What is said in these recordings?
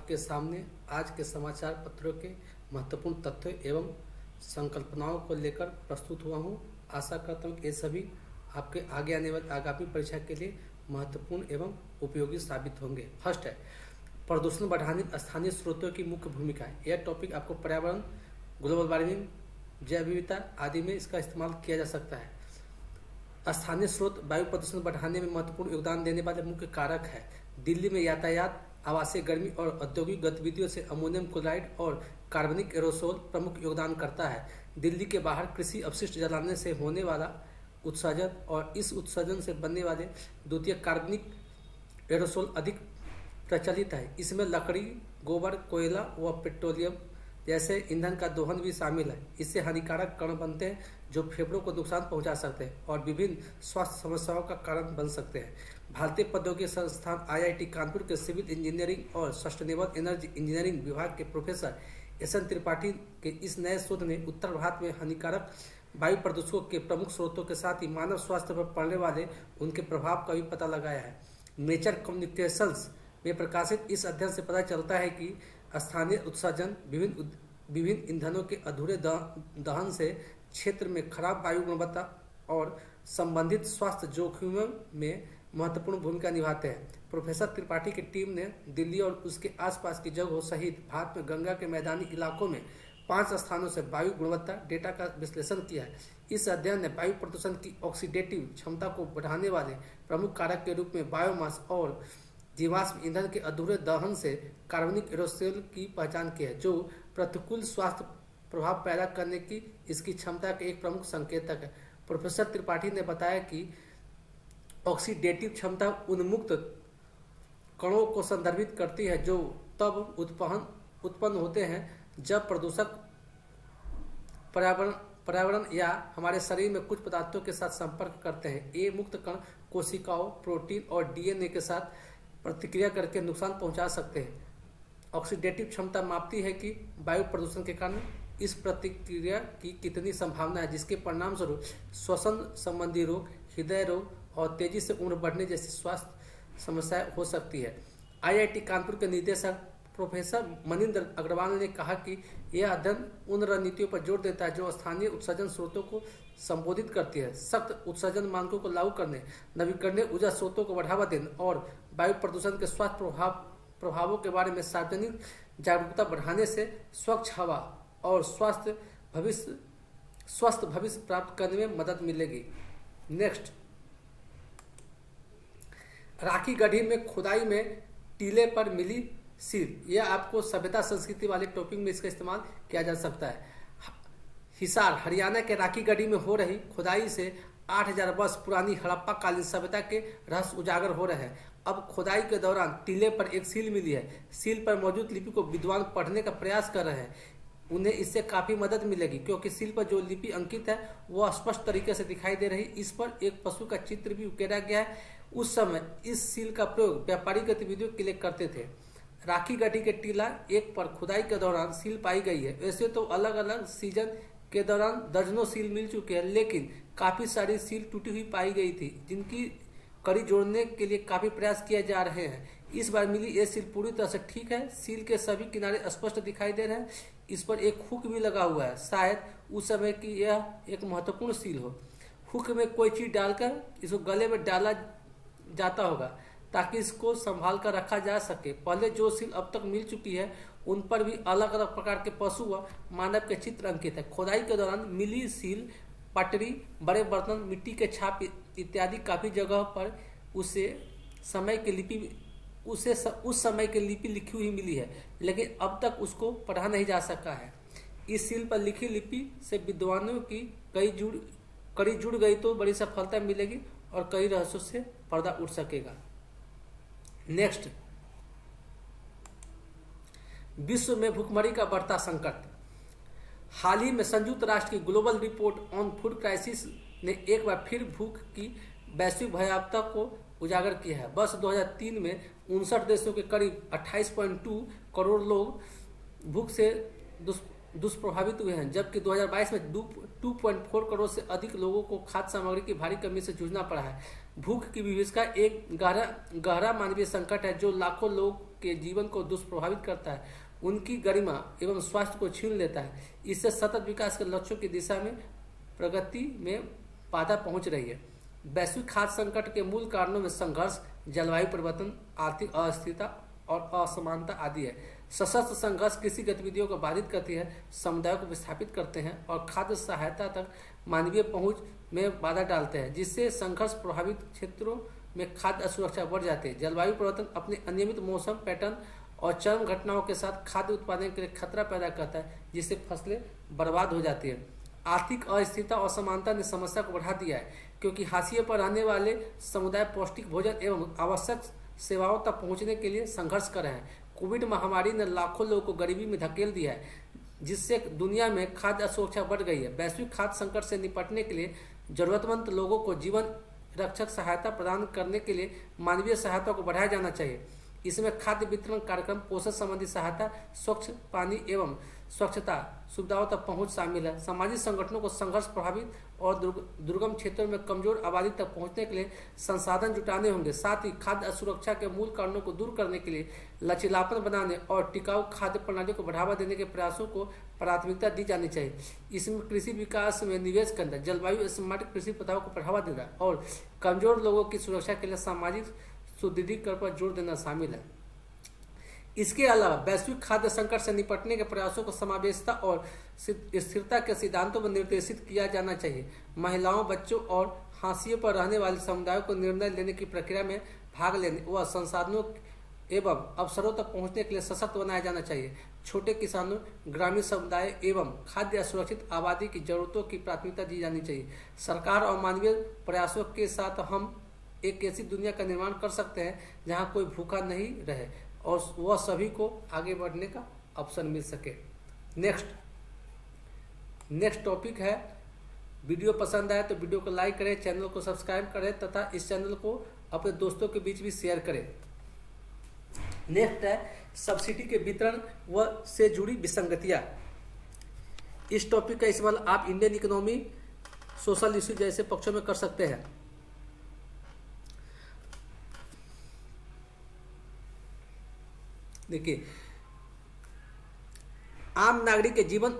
आपके सामने आज के समाचार पत्रों के महत्वपूर्ण तथ्यों एवं संकल्पनाओं को लेकर प्रस्तुत हुआ हूं। आशा करता हूं कि ये सभी आपके आगे आने वाली आगामी परीक्षा के लिए महत्वपूर्ण एवं उपयोगी साबित होंगे। फर्स्ट है प्रदूषण बढ़ाने स्थानीय स्रोतों की मुख्य भूमिका। यह टॉपिक आपको पर्यावरण, ग्लोबल वार्मिंग, जैव विविधता आदि में इसका इस्तेमाल किया जा सकता है। स्थानीय स्रोत वायु प्रदूषण बढ़ाने में महत्वपूर्ण योगदान देने वाले मुख्य कारक है। दिल्ली में यातायात, आवासीय गर्मी और औद्योगिक गतिविधियों से अमोनियम क्लोराइड और कार्बनिक एरोसोल प्रमुख योगदान करता है। दिल्ली के बाहर कृषि अपशिष्ट जलाने से होने वाला उत्सर्जन और इस उत्सर्जन से बनने वाले द्वितीय कार्बनिक एरोसोल अधिक प्रचलित है। इसमें लकड़ी, गोबर, कोयला व पेट्रोलियम जैसे ईंधन का दोहन भी शामिल है। इससे हानिकारक कण बनते हैं जो फेफड़ों को नुकसान पहुंचा सकते हैं और विभिन्न स्वास्थ्य समस्याओं का कारण बन सकते हैं। भारतीय प्रौद्योगिकी संस्थान IIT कानपुर के सिविल इंजीनियरिंग और सस्टेनेबल एनर्जी इंजीनियरिंग विभाग के प्रोफेसर SN त्रिपाठी के इस नए शोध ने उत्तर भारत में हानिकारक वायु प्रदूषकों के प्रमुख स्रोतों के साथ ही मानव स्वास्थ्य पर पड़ने वाले उनके प्रभाव का भी पता लगाया है। नेचर कम्युनिकेशंस में प्रकाशित इस अध्ययन से पता चलता है कि स्थानीय उत्सर्जन विभिन्न ईंधनों के अधूरे दहन से क्षेत्र में खराब वायु गुणवत्ता और संबंधित स्वास्थ्य जोखिमों में महत्वपूर्ण भूमिका निभाते हैं। प्रोफेसर त्रिपाठी की टीम ने दिल्ली और उसके आसपास की जगहों सहित भारत में गंगा के मैदानी इलाकों में 5 स्थानों से वायु गुणवत्ता डेटा का विश्लेषण किया है। इस अध्ययन ने वायु प्रदूषण की ऑक्सीडेटिव क्षमता को बढ़ाने वाले प्रमुख कारक के रूप में बायोमास और जीवाश्म ईंधन के अधूरे दहन से कार्बनिक एरोसोल की पहचान की है, जो प्रतिकूल स्वास्थ्य प्रभाव पैदा करने की इसकी क्षमता के एक प्रमुख संकेतक है। प्रोफेसर त्रिपाठी ने बताया कि ऑक्सीडेटिव क्षमता उन्मुक्त कणों को संदर्भित करती है जो तब उत्पन्न होते हैं जब प्रदूषक पर्यावरण या हमारे शरीर में कुछ पदार्थों के साथ संपर्क करते हैं। ये मुक्त कण कोशिकाओं, प्रोटीन और DNA के साथ प्रतिक्रिया करके नुकसान पहुंचा सकते हैं। ऑक्सीडेटिव क्षमता मापती है कि वायु प्रदूषण के कारण इस प्रतिक्रिया की कितनी संभावना है, जिसके परिणाम स्वरूप श्वसन संबंधी रोग, हृदय रोग और तेजी से उम्र बढ़ने जैसी स्वास्थ्य समस्याएं हो सकती है। IIT कानपुर के निदेशक प्रोफेसर मनिंदर अग्रवाल ने कहा कि यह अध्ययन उन रणनीतियों पर जोर देता है जो स्थानीय उत्सर्जन स्रोतों को संबोधित करती है। सख्त उत्सर्जन मानकों को लागू करने, नवीकरणीय ऊर्जा स्रोतों को बढ़ावा देने और वायु प्रदूषण के स्वास्थ्य प्रभावों के बारे में सार्वजनिक जागरूकता बढ़ाने से स्वच्छ हवा और स्वस्थ भविष्य प्राप्त करने में मदद मिलेगी। नेक्स्ट, राखी गढ़ी में खुदाई में टीले पर मिली सील। यह आपको सभ्यता संस्कृति वाले टॉपिक में इसका इस्तेमाल किया जा सकता है। हिसार, हरियाणा के राखी गढ़ी में हो रही खुदाई से 8000 वर्ष पुरानी हड़प्पा कालीन सभ्यता के रहस्य उजागर हो रहे हैं। अब खुदाई के दौरान टीले पर एक सील मिली है। सील पर मौजूद लिपि को विद्वान पढ़ने का प्रयास कर रहे हैं। उन्हें इससे काफी मदद मिलेगी क्योंकि सील पर जो लिपि अंकित है वह स्पष्ट तरीके से दिखाई दे रही। इस पर एक पशु का चित्र भी उकेरा गया है। उस समय इस सील का प्रयोग व्यापारिक गतिविधियों के लिए करते थे। राखी गढ़ी के टीला 1 पर खुदाई के दौरान सील पाई गई है। वैसे तो अलग अलग सीजन के दौरान दर्जनों सील मिल चुके हैं, लेकिन काफी सारी सील टूटी हुई पाई गई थी जिनकी कड़ी जोड़ने के लिए काफी प्रयास किए जा रहे हैं। इस बार मिली ये सील पूरी तरह से ठीक है। सील के सभी किनारे स्पष्ट दिखाई दे रहे हैं। इस पर एक हुक भी लगा हुआ है। शायद उस समय की यह एक महत्वपूर्ण सील हो। हुक में कोई चीज डालकर इसको गले में डाला जाता होगा ताकि इसको संभाल कर रखा जा सके। पहले जो सील अब तक मिल चुकी है उन पर भी अलग अलग प्रकार के पशु व मानव के चित्र अंकित है। खुदाई के दौरान मिली सील पटरी, बड़े बर्तन, मिट्टी के छाप इत्यादि काफी जगह पर उस समय की लिपि लिखी हुई मिली है, लेकिन अब तक उसको पढ़ा नहीं जा सका है। इस सील पर लिखी लिपि से विद्वानों की कड़ी जुड़ गई तो बड़ी सफलता मिलेगी और कई रहस्यों से पर्दा उठ सकेगा। नेक्स्ट, विश्व में भूखमरी का बढ़ता संकट। हाल ही में संयुक्त राष्ट्र की global report on food crisis ने एक बार फिर भूख की वैश्विक भयावहता को उजागर किया है। वर्ष 2003 में 59 देशों के करीब 28.2 करोड़ लोग भूख से दुष्प्रभावित हुए हैं, जबकि 2022 में 2.4 करोड़ से अधिक लोगों को खाद्य सामग्री की भारी कमी से जूझना पड़ा है। भूख की विभीषिका एक गहरा मानवीय संकट है जो लाखों लोगों के जीवन को दुष्प्रभावित करता है, उनकी गरिमा एवं स्वास्थ्य को छीन लेता है। इससे सतत विकास के लक्ष्यों की दिशा में प्रगति में बाधा पहुंच रही है। वैश्विक खाद्य संकट के मूल कारणों में संघर्ष, जलवायु परिवर्तन, आर्थिक अस्थिरता और असमानता आदि है। सशस्त्र संघर्ष कृषि गतिविधियों को बाधित करती है, समुदायों को विस्थापित करते हैं और खाद्य सहायता तक मानवीय पहुंच में बाधा डालते हैं, जिससे संघर्ष प्रभावित क्षेत्रों में खाद्य असुरक्षा बढ़ जाती है। जलवायु परिवर्तन अपने अनियमित मौसम पैटर्न और चरम घटनाओं के साथ खाद्य उत्पादन के लिए खतरा पैदा करता है, जिससे फसलें बर्बाद हो जाती हैं। आर्थिक अस्थिरता और असमानता ने समस्या को बढ़ा दिया है, क्योंकि हाशिए पर रहने वाले समुदाय पौष्टिक भोजन एवं आवश्यक सेवाओं तक पहुंचने के लिए संघर्ष कर रहे हैं। कोविड महामारी ने लाखों लोगों को गरीबी में धकेल दिया है, जिससे दुनिया में खाद्य असुरक्षा बढ़ गई है। वैश्विक खाद्य संकट से निपटने के लिए जरूरतमंद लोगों को जीवन रक्षक सहायता प्रदान करने के लिए मानवीय सहायता को बढ़ाया जाना चाहिए। इसमें खाद्य वितरण कार्यक्रम, पोषण संबंधी सहायता, स्वच्छ पानी एवं स्वच्छता सुविधाओं तक पहुंच शामिल है। सामाजिक संगठनों को संघर्ष प्रभावित और दुर्गम क्षेत्रों में कमजोर आबादी तक पहुंचने के लिए संसाधन जुटाने होंगे। साथ ही खाद्य असुरक्षा के मूल कारणों को दूर करने के लिए लचीलापन बनाने और टिकाऊ खाद्य प्रणाली को बढ़ावा देने के प्रयासों को प्राथमिकता दी जानी चाहिए। इसमें कृषि विकास में निवेश करना, जलवायु स्मार्ट कृषि प्रथाओं को बढ़ावा देना और कमजोर लोगों की सुरक्षा के लिए सामाजिक सुदृढ़ीकरण पर जोर देना शामिल है। इसके अलावा वैश्विक खाद्य संकट से निपटने के प्रयासों को समावेशिता और स्थिरता के सिद्धांतों पर निर्देशित किया जाना चाहिए। महिलाओं, बच्चों और हाशिए पर रहने वाले समुदायों को निर्णय लेने की प्रक्रिया में भाग लेने व संसाधनों एवं अवसरों तक पहुंचने के लिए सशक्त बनाया जाना चाहिए। छोटे किसानों, ग्रामीण समुदाय एवं खाद्य असुरक्षित आबादी की जरूरतों की प्राथमिकता दी जानी चाहिए। सरकार और मानवीय प्रयासों के साथ हम एक ऐसी दुनिया का निर्माण कर सकते हैं जहां कोई भूखा नहीं रहे और वह सभी को आगे बढ़ने का अवसर मिल सके। नेक्स्ट टॉपिक है, वीडियो पसंद आए तो वीडियो को लाइक करें, चैनल को सब्सक्राइब करें तथा इस चैनल को अपने दोस्तों के बीच भी शेयर करें। नेक्स्ट है सब्सिडी के वितरण व से जुड़ी विसंगतियां। इस टॉपिक का इस्तेमाल आप इंडियन इकोनॉमी, सोशल इश्यू जैसे पक्षों में कर सकते हैं। देखिए, आम नागरिक के जीवन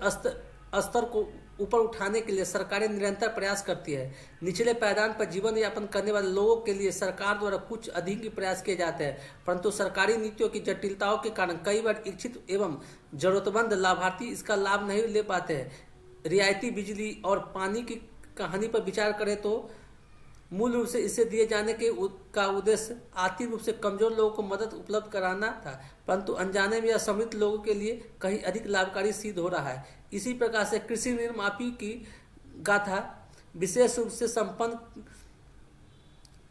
स्तर को ऊपर उठाने के लिए सरकारें निरंतर प्रयास करती है। निचले पायदान पर जीवन यापन करने वाले लोगों के लिए सरकार द्वारा कुछ अधिक ही प्रयास किए जाते हैं, परंतु सरकारी नीतियों की जटिलताओं के कारण कई बार इच्छित एवं जरूरतमंद लाभार्थी इसका लाभ नहीं ले पाते हैं। रियायती बिजली और पानी की कहानी पर विचार करें तो मूल रूप से इसे दिए जाने का उद्देश्य आर्थिक रूप से कमजोर लोगों को मदद उपलब्ध कराना था, परंतु अनजाने में या समृद्ध लोगों के लिए कहीं अधिक लाभकारी सिद्ध हो रहा है। इसी प्रकार से कृषि ऋण माफी की गाथा विशेष रूप से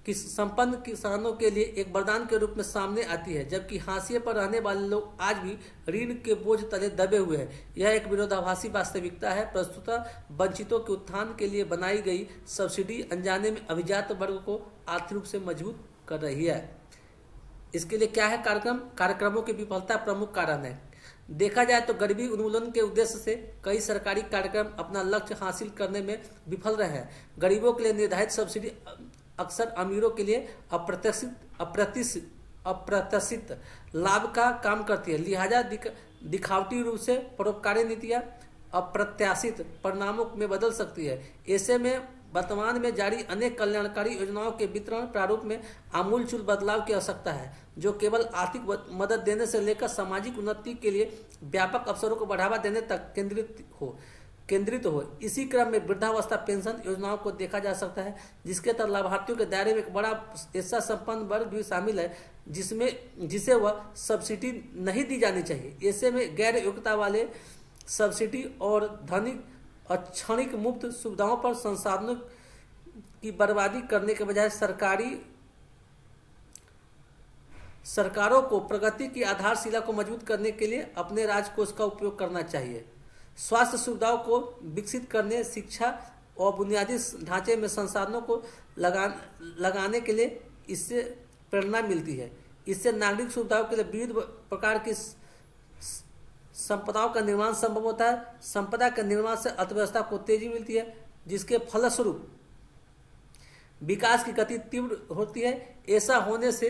संपन्न किसानों के लिए एक वरदान के रूप में सामने आती है, जबकि हाशिए पर रहने वाले लोग आज भी ऋण के बोझ तले दबे हुए हैं। यह एक विरोधाभासी वास्तविकता है। प्रस्तुतः वंचितों के उत्थान के लिए बनाई गई सब्सिडी अनजाने में अभिजात वर्ग को आर्थिक रूप से मजबूत कर रही है। इसके लिए क्या है कार्यक्रमों की विफलता प्रमुख कारण है। देखा जाए तो गरीबी उन्मूलन के उद्देश्य से कई सरकारी कार्यक्रम अपना लक्ष्य हासिल करने में विफल रहे हैं। गरीबों के लिए निर्धारित सब्सिडी अक्सर अमीरों के लिए अप्रत्याशित लाभ का काम करती है। लिहाजा दिखावटी रूप से परोपकारी नीतियां अप्रत्याशित परिणामों में बदल सकती है। ऐसे में वर्तमान में जारी अनेक कल्याणकारी योजनाओं के वितरण प्रारूप में आमूलचूल बदलाव की आवश्यकता है, जो केवल आर्थिक मदद देने से लेकर सामाजिक उन्नति के लिए व्यापक अवसरों को बढ़ावा देने तक केंद्रित हो। इसी क्रम में वृद्धावस्था पेंशन योजनाओं को देखा जा सकता है, जिसके तहत लाभार्थियों के दायरे में एक बड़ा ऐसा संपन्न वर्ग भी शामिल है जिसे वह सब्सिडी नहीं दी जानी चाहिए। ऐसे में गैर योग्यता वाले सब्सिडी और धनिक और क्षणिक मुफ्त सुविधाओं पर संसाधनों की बर्बादी करने के बजाय सरकारों को प्रगति की आधारशिला को मजबूत करने के लिए अपने राजकोष का उपयोग करना चाहिए। स्वास्थ्य सुविधाओं को विकसित करने, शिक्षा और बुनियादी ढांचे में संसाधनों को लगाने के लिए इससे प्रेरणा मिलती है। इससे नागरिक सुविधाओं के लिए विविध प्रकार की संपदाओं का निर्माण संभव होता है। संपदा के निर्माण से अर्थव्यवस्था को तेजी मिलती है, जिसके फलस्वरूप विकास की गति तीव्र होती है। ऐसा होने से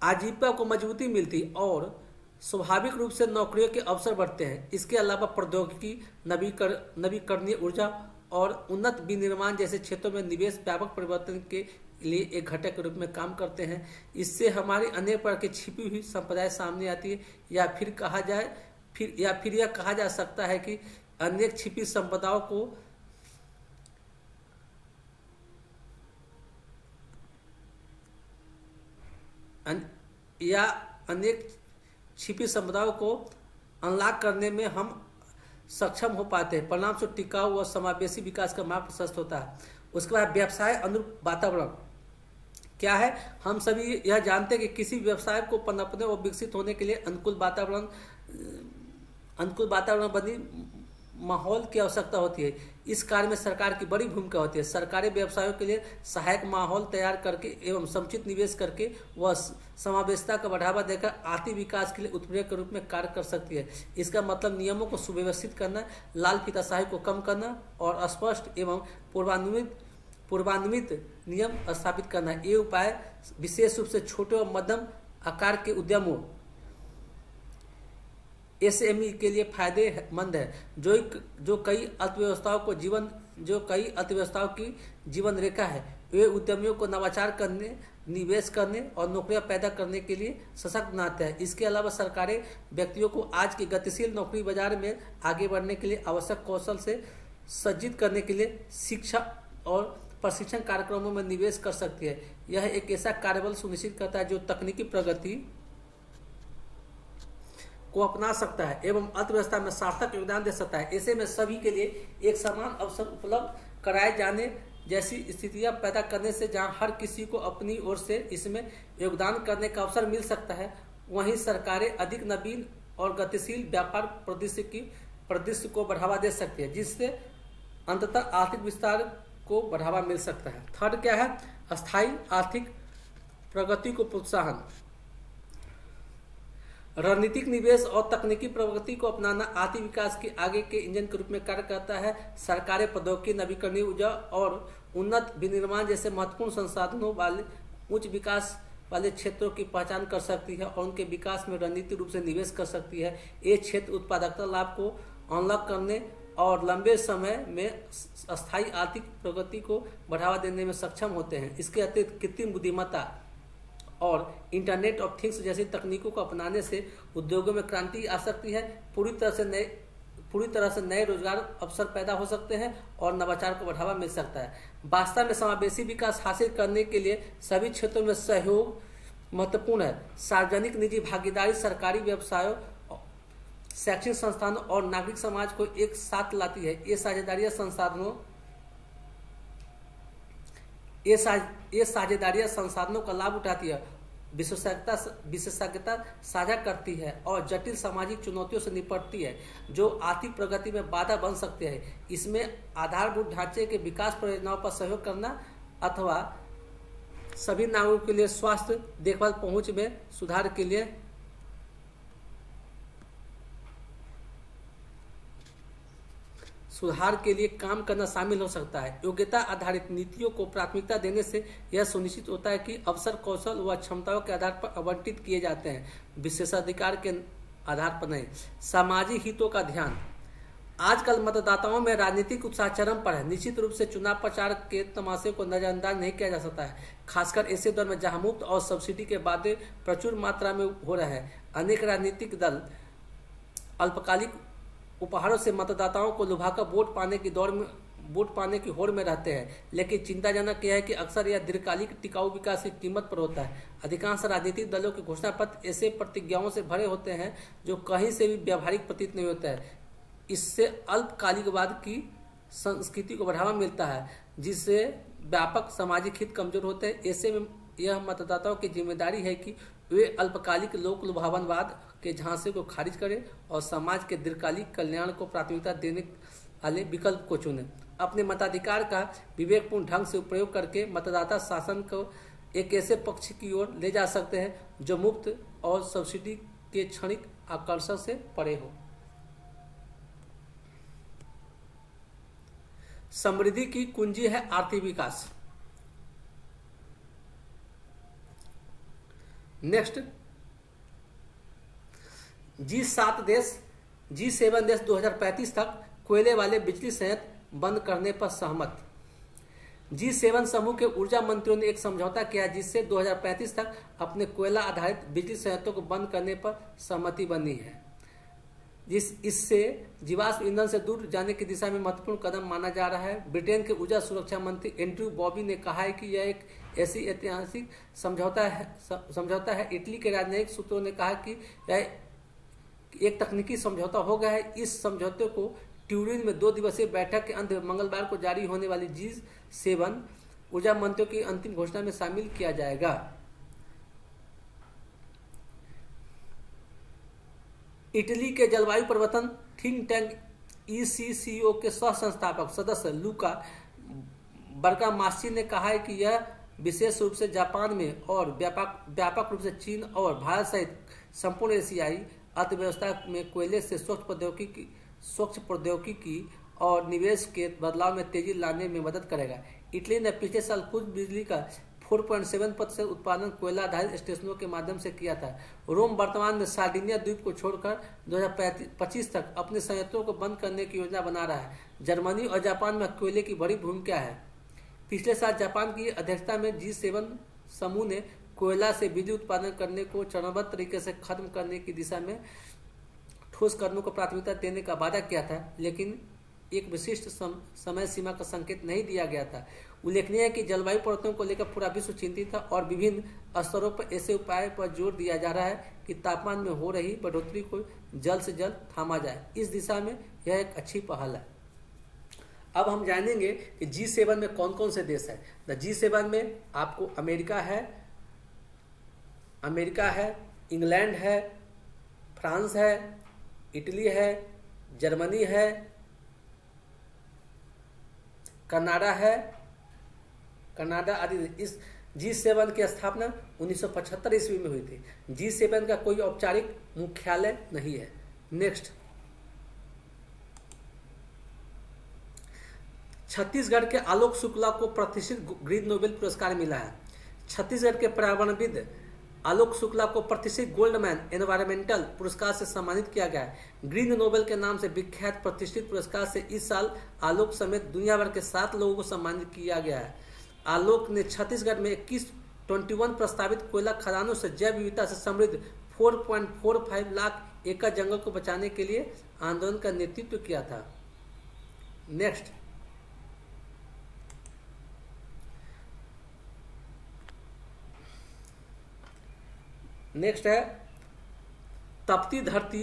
आजीविका को मजबूती मिलती और स्वाभाविक रूप से नौकरियों के अवसर बढ़ते हैं। इसके अलावा प्रौद्योगिकी, नवीकरणीय ऊर्जा और उन्नत विनिर्माण जैसे क्षेत्रों में निवेश व्यापक परिवर्तन के लिए एक घटक के रूप में काम करते हैं। इससे हमारी अनेक प्रकार की छिपी हुई संपदाएं सामने आती है, या फिर यह कहा जा सकता है कि अनेक छिपी संपदाओं को अनेक छिपी संपदाओं को अनलॉक करने में हम सक्षम हो पाते हैं। परिणाम स्वरूप टिकाऊ और समावेशी विकास का मार्ग प्रशस्त होता है। उसके बाद व्यवसाय अनुरूप वातावरण क्या है? हम सभी यह जानते हैं कि किसी व्यवसाय को पनपने और विकसित होने के लिए अनुकूल वातावरण बनी माहौल की आवश्यकता होती है। इस कार्य में सरकार की बड़ी भूमिका होती है। सरकारी व्यवसायों के लिए सहायक माहौल तैयार करके एवं समुचित निवेश करके वह समावेशिता का बढ़ावा देकर आर्थिक विकास के लिए उत्प्रेरक के रूप में कार्य कर सकती है। इसका मतलब नियमों को सुव्यवस्थित करना, लाल फीताशाही को कम करना और स्पष्ट एवं पूर्वान्वित नियम स्थापित करना। ये उपाय विशेष रूप से छोटे और मध्यम आकार के उद्यमों एसएमई के लिए फायदेमंद है, जो कई अर्थव्यवस्थाओं की जीवन रेखा है। वे उद्यमियों को नवाचार करने, निवेश करने और नौकरियां पैदा करने के लिए सशक्त बनाते हैं। इसके अलावा सरकारें व्यक्तियों को आज के गतिशील नौकरी बाजार में आगे बढ़ने के लिए आवश्यक कौशल से सज्जित करने के लिए शिक्षा और प्रशिक्षण कार्यक्रमों में निवेश कर सकती है। यह एक ऐसा कार्यबल सुनिश्चित करता है जो तकनीकी प्रगति को अपना सकता है एवं अर्थव्यवस्था में सार्थक योगदान दे सकता है। ऐसे में सभी के लिए एक समान अवसर उपलब्ध कराए जाने जैसी स्थितियां पैदा करने से जहां हर किसी को अपनी ओर से इसमें योगदान करने का अवसर मिल सकता है, वहीं सरकारें अधिक नवीन और गतिशील व्यापार परिदृश्य को बढ़ावा दे सकती है, जिससे अंततः आर्थिक विस्तार को बढ़ावा मिल सकता है। थर्ड क्या है? अस्थायी आर्थिक प्रगति को प्रोत्साहन। रणनीतिक निवेश और तकनीकी प्रगति को अपनाना आर्थिक विकास के आगे के इंजन के रूप में कार्य करता है। सरकारें प्रौद्योगिकी, नवीकरणीय ऊर्जा और उन्नत विनिर्माण जैसे महत्वपूर्ण संसाधनों वाले उच्च विकास वाले क्षेत्रों की पहचान कर सकती है और उनके विकास में रणनीतिक रूप से निवेश कर सकती है। ये क्षेत्र उत्पादकता लाभ को अनलॉक करने और लंबे समय में अस्थायी आर्थिक प्रगति को बढ़ावा देने में सक्षम होते हैं। इसके अतिरिक्त कृत्रिम बुद्धिमत्ता और इंटरनेट ऑफ थिंग्स जैसी तकनीकों को अपनाने से उद्योगों में क्रांति आ सकती है। पूरी तरह से नए रोजगार अवसर पैदा हो सकते हैं और नवाचार को बढ़ावा मिल सकता है। वास्तव में समावेशी विकास हासिल करने के लिए सभी क्षेत्रों में सहयोग महत्वपूर्ण है। सार्वजनिक निजी भागीदारी सरकारी व्यवसायों, शैक्षणिक संस्थानों और नागरिक समाज को एक साथ लाती है। ये साझेदारियां संसाधनों का लाभ उठाती है, विशेषज्ञता साझा करती है और जटिल सामाजिक चुनौतियों से निपटती है जो आर्थिक प्रगति में बाधा बन सकते हैं। इसमें आधारभूत ढांचे के विकास परियोजनाओं पर सहयोग करना अथवा सभी नागरिकों के लिए स्वास्थ्य देखभाल पहुंच में सुधार के लिए काम करना शामिल हो सकता है। योग्यता आधारित नीतियों को प्राथमिकता देने से यह सुनिश्चित होता है कि अवसर, कौशल व क्षमताओं के आधार पर आवंटित किए जाते हैं, विशेषाधिकार के आधार पर नहीं। सामाजिक हितों का ध्यान। आजकल मतदाताओं में राजनीतिक उत्साह चरम पर है। निश्चित रूप से चुनाव प्रचार के तमाशे को नजरअंदाज नहीं किया जा सकता है, खासकर ऐसे दौर में जहां मुफ्त और सब्सिडी के वादे प्रचुर मात्रा में हो रहे हैं। अनेक राजनीतिक दल अल्पकालिक उपहारों से मतदाताओं को लुभाकर वोट पाने की होड़ में रहते हैं, लेकिन चिंताजनक यह है कि अक्सर यह दीर्घकालिक टिकाऊ विकास की कीमत पर होता है। अधिकांश राजनीतिक दलों के घोषणा पत्र ऐसे प्रतिज्ञाओं से भरे होते हैं जो कहीं से भी व्यावहारिक प्रतीत नहीं होता है। इससे अल्पकालिकवाद की संस्कृति को बढ़ावा मिलता है, जिससे व्यापक सामाजिक हित कमजोर होते हैं। ऐसे में यह मतदाताओं की जिम्मेदारी है कि वे अल्पकालिक लोक लुभावनवाद के झांसे को खारिज करें और समाज के दीर्घकालिक कल्याण को प्राथमिकता देने वाले विकल्प को चुनें। अपने मताधिकार का विवेकपूर्ण ढंग से प्रयोग करके मतदाता शासन को एक ऐसे पक्ष की ओर ले जा सकते हैं जो मुफ्त और सब्सिडी के क्षणिक आकर्षण से परे हो। समृद्धि की कुंजी है आर्थिक विकास। नेक्स्ट, G7 देश 2035 तक कोयले वाले बिजली संयंत्र बंद करने पर सहमत। G7 समूह के ऊर्जा मंत्रियों ने एक समझौता किया जिससे 2035 तक अपने कोयला आधारित बिजली संयंत्रों को बंद करने पर सहमति बनी है। इससे जीवाश्म ईंधन से दूर जाने की दिशा में महत्वपूर्ण कदम माना जा रहा है। ब्रिटेन के ऊर्जा सुरक्षा मंत्री एंड्रयू बॉबी ने कहा है कि यह एक ऐसी ऐतिहासिक समझौता है। इटली के राजनयिक सूत्रों ने कहा कि यह एक तकनीकी समझौता हो गया है। इस समझौते को ट्यूरिन में 2 दिवसीय बैठक के अंत में मंगलवार को जारी होने वाली G7 ऊर्जा मंत्रियों की अंतिम घोषणा में शामिल किया जाएगा। इटली के जलवायु परिवर्तन थिंक टैंक ECCO के सह संस्थापक सदस्य लूका बर्गामास्सी ने कहा है कि यह विशेष रूप से जापान में और व्यापक रूप से चीन और भारत सहित संपूर्ण एशियाई अर्थव्यवस्था में कोयले से स्वच्छ प्रौद्योगिकी और निवेश के बदलाव में तेजी लाने में मदद करेगा। इटली ने पिछले साल कुल बिजली का 4.7% उत्पादन कोयला आधारित स्टेशनों के माध्यम से किया था। रोम वर्तमान में सार्डिनिया द्वीप को छोड़कर 2025 तक अपने संयंत्रों को बंद करने की योजना बना रहा है। जर्मनी और जापान में कोयले की बड़ी भूमिका है। पिछले साल जापान की अध्यक्षता में G7 समूह ने कोयला से बिजली उत्पादन करने को चरणबद्ध तरीके से खत्म करने की दिशा में ठोस कदमों को प्राथमिकता देने का वादा किया था, लेकिन एक विशिष्ट समय सीमा का संकेत नहीं दिया गया था। उल्लेखनीय है कि जलवायु परिवर्तन को लेकर पूरा विश्व चिंतित था और विभिन्न स्तरों पर ऐसे उपाय पर जोर दिया जा रहा है कि तापमान में हो रही बढ़ोतरी को जल्द से जल्द थामा जाए। इस दिशा में यह एक अच्छी पहल है। अब हम जानेंगे कि G7 में कौन कौन से देश हैं। G7 में आपको अमेरिका है, इंग्लैंड है, फ्रांस है, इटली है, जर्मनी है, कनाडा आदि। इस G7 की स्थापना 1975 ईस्वी में हुई थी। G7 का कोई औपचारिक मुख्यालय नहीं है। नेक्स्ट, छत्तीसगढ़ के आलोक शुक्ला को प्रतिष्ठित ग्रीन नोबेल पुरस्कार मिला है। छत्तीसगढ़ के पर्यावरणविद आलोक शुक्ला को प्रतिष्ठित गोल्डमैन एनवायरमेंटल पुरस्कार से सम्मानित किया गया है। ग्रीन नोबेल के नाम से विख्यात प्रतिष्ठित पुरस्कार से इस साल आलोक समेत दुनिया भर के 7 लोगों को सम्मानित किया गया है। आलोक ने छत्तीसगढ़ में 21 प्रस्तावित कोयला खदानों से जैव विविधता से समृद्ध 4.45 लाख एकड़ जंगल को बचाने के लिए आंदोलन का नेतृत्व किया था। नेक्स्ट है तपती धरती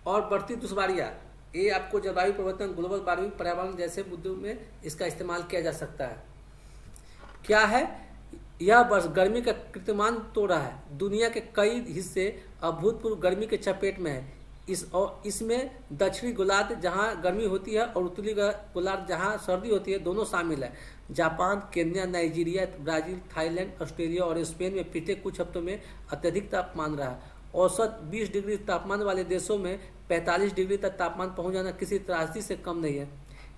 और बढ़ती दुश्वारियां। ये आपको जलवायु परिवर्तन, ग्लोबल वार्मिंग, पर्यावरण जैसे मुद्दों में इसका इस्तेमाल किया जा सकता है। क्या है? यह वर्ष गर्मी का कीर्तिमान तोड़ रहा है। दुनिया के कई हिस्से अभूतपूर्व गर्मी के चपेट में है। इसमें दक्षिणी गोलार्ध जहां गर्मी होती है और उत्तरी गोलार्ध जहां सर्दी होती है, दोनों शामिल है। Japan, Kenya, Nigeria, Brazil, Thailand, Australia और स्पेन में पिछले कुछ हफ्तों में अत्यधिक तापमान रहा। औसत 20 डिग्री तापमान वाले देशों में 45 डिग्री तक तापमान पहुंच जाना किसी त्रासदी से कम नहीं है।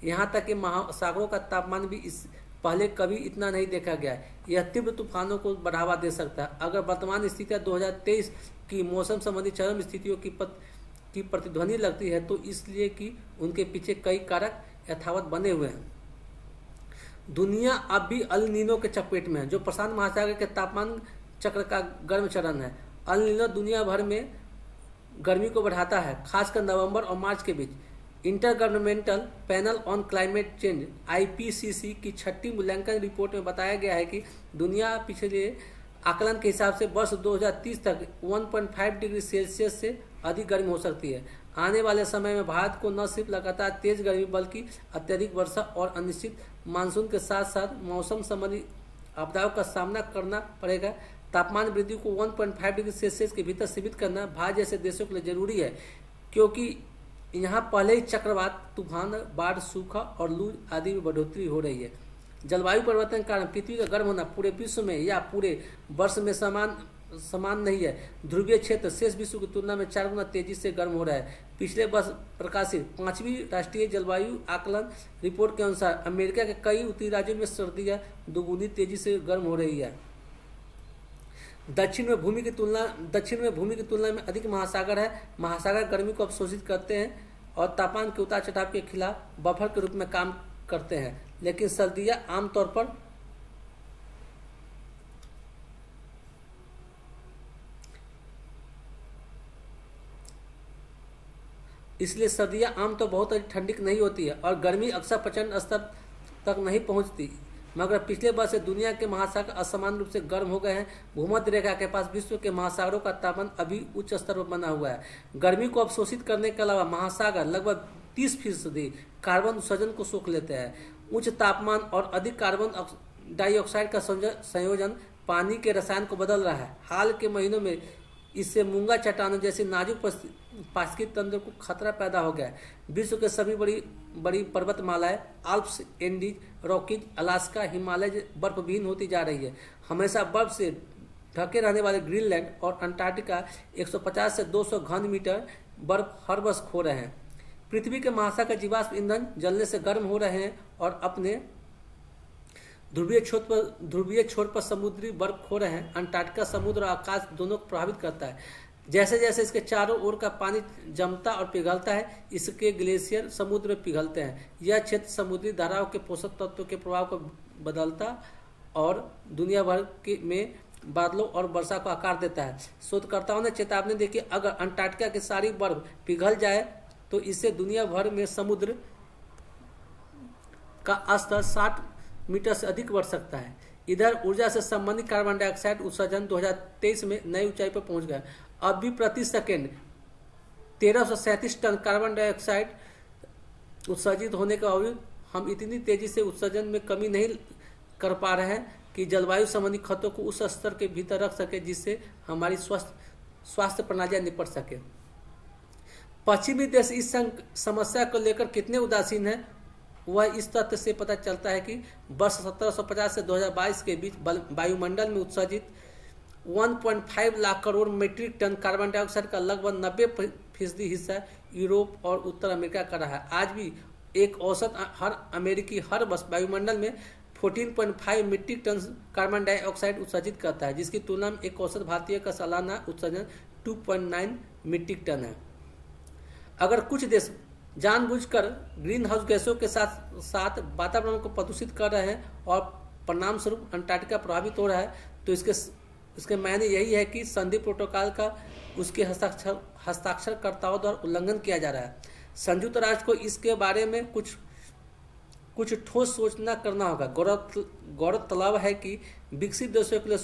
यहाँ तक कि महासागरों का तापमान भी इस पहले कभी इतना नहीं देखा गया है। यह तीव्र तूफानों को बढ़ावा दे सकता है। अगर वर्तमान स्थितियाँ 2023 की मौसम संबंधी चरम स्थितियों की प्रतिध्वनि लगती है तो इसलिए कि उनके पीछे कई कारक यथावत बने हुए हैं। दुनिया अब भी अल नीनो के चपेट में है, जो प्रशांत महासागर के तापमान चक्र का गर्म चरण है। अल नीनो दुनिया भर में गर्मी को बढ़ाता है, खासकर नवंबर और मार्च के बीच। Intergovernmental panel on climate change IPCC की 6ठी मूल्यांकन रिपोर्ट में बताया गया है कि दुनिया पिछले आकलन के हिसाब से वर्ष 2030 तक 1.5 डिग्री सेल्सियस से अधिक गर्मी हो सकती है। आने वाले समय में भारत को न सिर्फ लगातार तेज गर्मी बल्कि अत्यधिक वर्षा और अनिश्चित मानसून के साथ साथ मौसम संबंधी आपदाओं का सामना करना पड़ेगा। तापमान वृद्धि को 1.5 डिग्री सेल्सियस के भीतर सीमित करना भारत जैसे देशों के लिए जरूरी है, क्योंकि यहाँ पहले ही चक्रवात, तूफान, बाढ़, सूखा और लू आदि में बढ़ोतरी हो रही है। जलवायु परिवर्तन के कारण पृथ्वी का गर्म होना पूरे विश्व में या पूरे वर्ष में समान नहीं है। ध्रुवीय क्षेत्र शेष विश्व की तुलना में 4 गुना तेजी से गर्म हो रहा है। पिछले वर्ष प्रकाशित 5वीं राष्ट्रीय जलवायु आकलन रिपोर्ट के अनुसार अमेरिका के कई उत्तरी राज्यों में सर्दियां दोगुनी तेजी से गर्म हो रही है। दक्षिण में भूमि की तुलना में अधिक महासागर है। महासागर गर्मी को अवशोषित करते हैं और तापमान के उतार चढ़ाव के खिलाफ बफर के रूप में काम करते हैं, लेकिन सर्दियां आमतौर पर बहुत अधिक ठंडी नहीं होती है और गर्मी अक्सर प्रचंड स्तर तक नहीं पहुंचती। मगर पिछले वर्ष से दुनिया के महासागर असमान रूप से गर्म हो गए हैं। भूमध्य रेखा के पास विश्व के महासागरों का तापमान अभी उच्च स्तर पर बना हुआ है। गर्मी को अवशोषित करने के अलावा महासागर लगभग 30% कार्बन उत्सर्जन को सोख लेते हैं। उच्च तापमान और अधिक कार्बन डाइऑक्साइड का संयोजन पानी के रसायन को बदल रहा है। हाल के महीनों में इससे मूंगा चट्टानों जैसी नाजुक पारिस्थितिकी तंत्र को खतरा पैदा हो गया है। विश्व के सभी बड़ी पर्वतमालाएं, Alps, Andes, Rockies, Alaska, Himalaya बर्फविहीन होती जा रही है। हमेशा बर्फ से ढके रहने वाले ग्रीनलैंड और अंटार्कटिका 150 से 200 घन मीटर बर्फ हर वर्ष खो रहे हैं। पृथ्वी के महासागर जीवाश्म ईंधन जलने से गर्म हो रहे हैं और अपने ध्रुवीय छोर पर समुद्री बर्फ खो रहे हैं। अंटार्कटिका समुद्र और आकाश दोनों को प्रभावित करता है। जैसे जैसे इसके चारों ओर का पानी जमता और पिघलता है, इसके ग्लेशियर समुद्र में पिघलते हैं। यह क्षेत्र समुद्री धाराओं के पोषक तत्वों के प्रभाव को बदलता और दुनिया भर में बादलों और वर्षा को आकार देता है। शोधकर्ताओं ने चेतावनी दी कि अगर अंटार्कटिका की सारी बर्फ पिघल जाए तो इससे दुनिया भर में समुद्र का स्तर 60 मीटर से अधिक बढ़ सकता है। इधर ऊर्जा से संबंधित कार्बन डाइऑक्साइड उत्सर्जन 2023 में नई ऊंचाई पर पहुंच गया। अब भी प्रति सेकेंड 1337 टन कार्बन डाइऑक्साइड उत्सर्जित होने के बावजूद हम इतनी तेजी से उत्सर्जन में कमी नहीं कर पा रहे हैं कि जलवायु संबंधी खतरों को उस स्तर के भीतर रख सके जिससे हमारी स्वास्थ्य प्रणालियां निपट सके। पश्चिमी देश इस समस्या को लेकर कितने उदासीन हैं, वह इस तथ्य से पता चलता है कि वर्ष 1750 से 2022 के बीच वायुमंडल में उत्सर्जित 1.5 lakh crore metric ton carbon dioxide का लगभग 90% हिस्सा यूरोप और उत्तर अमेरिका का रहा है। आज भी एक औसत हर अमेरिकी हर वर्ष वायुमंडल में 14.5 मीट्रिक टन कार्बन डाइऑक्साइड उत्सर्जित करता है, जिसकी तुलना में एक औसत भारतीय का सालाना उत्सर्जन 2.9 मीट्रिक टन है। अगर कुछ देश जानबूझकर ग्रीन हाउस गैसों के साथ साथ वातावरण को प्रदूषित कर रहे हैं और परिणाम स्वरूप अंटार्कटिका प्रभावित हो रहा है, तो इसके मायने यही है कि संधि प्रोटोकॉल का उसके हस्ताक्षरकर्ताओं द्वारा उल्लंघन किया जा रहा है। संयुक्त राष्ट्र को इसके बारे में कुछ ठोस सोचना करना होगा। गौरतलब है कि विकसित देशों के लिए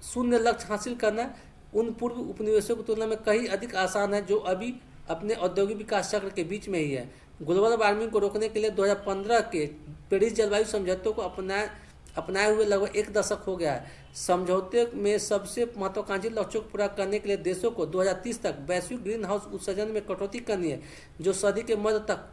शून्य लक्ष्य हासिल करना उन पूर्व उपनिवेशों की तुलना में कहीं अधिक आसान है जो अभी अपने औद्योगिक विकास चक्र के बीच में ही है। ग्लोबल वार्मिंग को रोकने के लिए 2015 के पेरिस जलवायु समझौते को अपनाए हुए लगभग 1 दशक हो गया है। समझौते में सबसे महत्वाकांक्षी लक्ष्यों को पूरा करने के लिए देशों को 2030 तक वैश्विक ग्रीन हाउस उत्सर्जन में कटौती करनी है, जो सदी के मध्य तक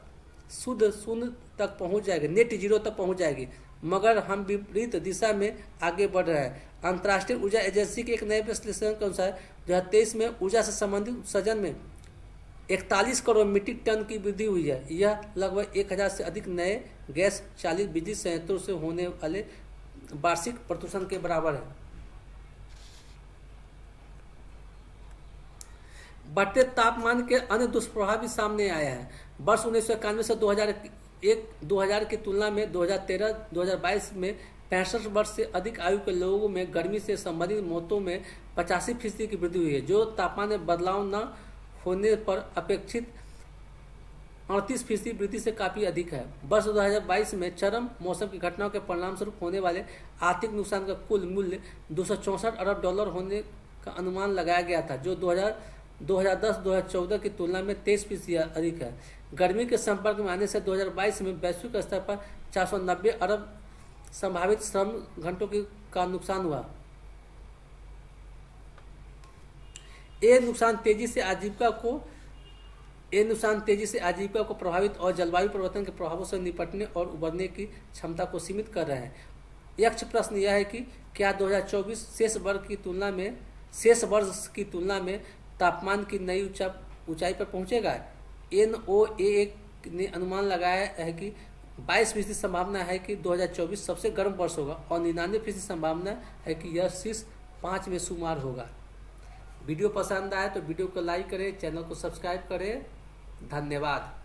शुद्ध शून्य तक पहुंच जाएगी, नेट जीरो तक पहुंच जाएगी। मगर हम विपरीत दिशा में आगे बढ़ रहे हैं। अंतर्राष्ट्रीय ऊर्जा एजेंसी के एक नए विश्लेषण के अनुसार 2023 में ऊर्जा से संबंधित उत्सर्जन में 41 करोड़ मीट्रिक टन की वृद्धि हुई है। यह लगभग 1000 से अधिक नए गैस चालित बिजली संयंत्रों से होने वाले वार्षिक प्रदूषण के बराबर है। बढ़ते तापमान के अन्य दुष्प्रभाव भी सामने आया है। वर्ष 1991 से 2000 की तुलना में 2013-2022 में 65 वर्ष से अधिक आयु के लोगों में गर्मी से संबंधित मौतों में 85% की वृद्धि हुई है, जो तापमान में बदलाव न होने पर अपेक्षित 38% वृद्धि से काफ़ी अधिक है। वर्ष 2022 में चरम मौसम की घटनाओं के परिणाम स्वरूप होने वाले आर्थिक नुकसान का कुल मूल्य $264 अरब होने का अनुमान लगाया गया था, जो 2010-2014 की तुलना में 23% अधिक है। गर्मी के संपर्क में आने से 2022 में वैश्विक स्तर पर 490 अरब संभावित श्रम घंटों का नुकसान हुआ। ये नुकसान तेजी से आजीविका को प्रभावित और जलवायु परिवर्तन के प्रभावों से निपटने और उबरने की क्षमता को सीमित कर रहे हैं। यक्ष प्रश्न यह है कि क्या 2024 शेष वर्ष की तुलना में तापमान की नई ऊंचाई पर पहुंचेगा। NOAA ने अनुमान लगाया है कि 22% संभावना है कि 2024 सबसे गर्म वर्ष होगा और 99% संभावना है कि यह शीर्ष 5 में शुमार होगा। वीडियो पसंद आए तो वीडियो को लाइक करें, चैनल को सब्सक्राइब करें। धन्यवाद।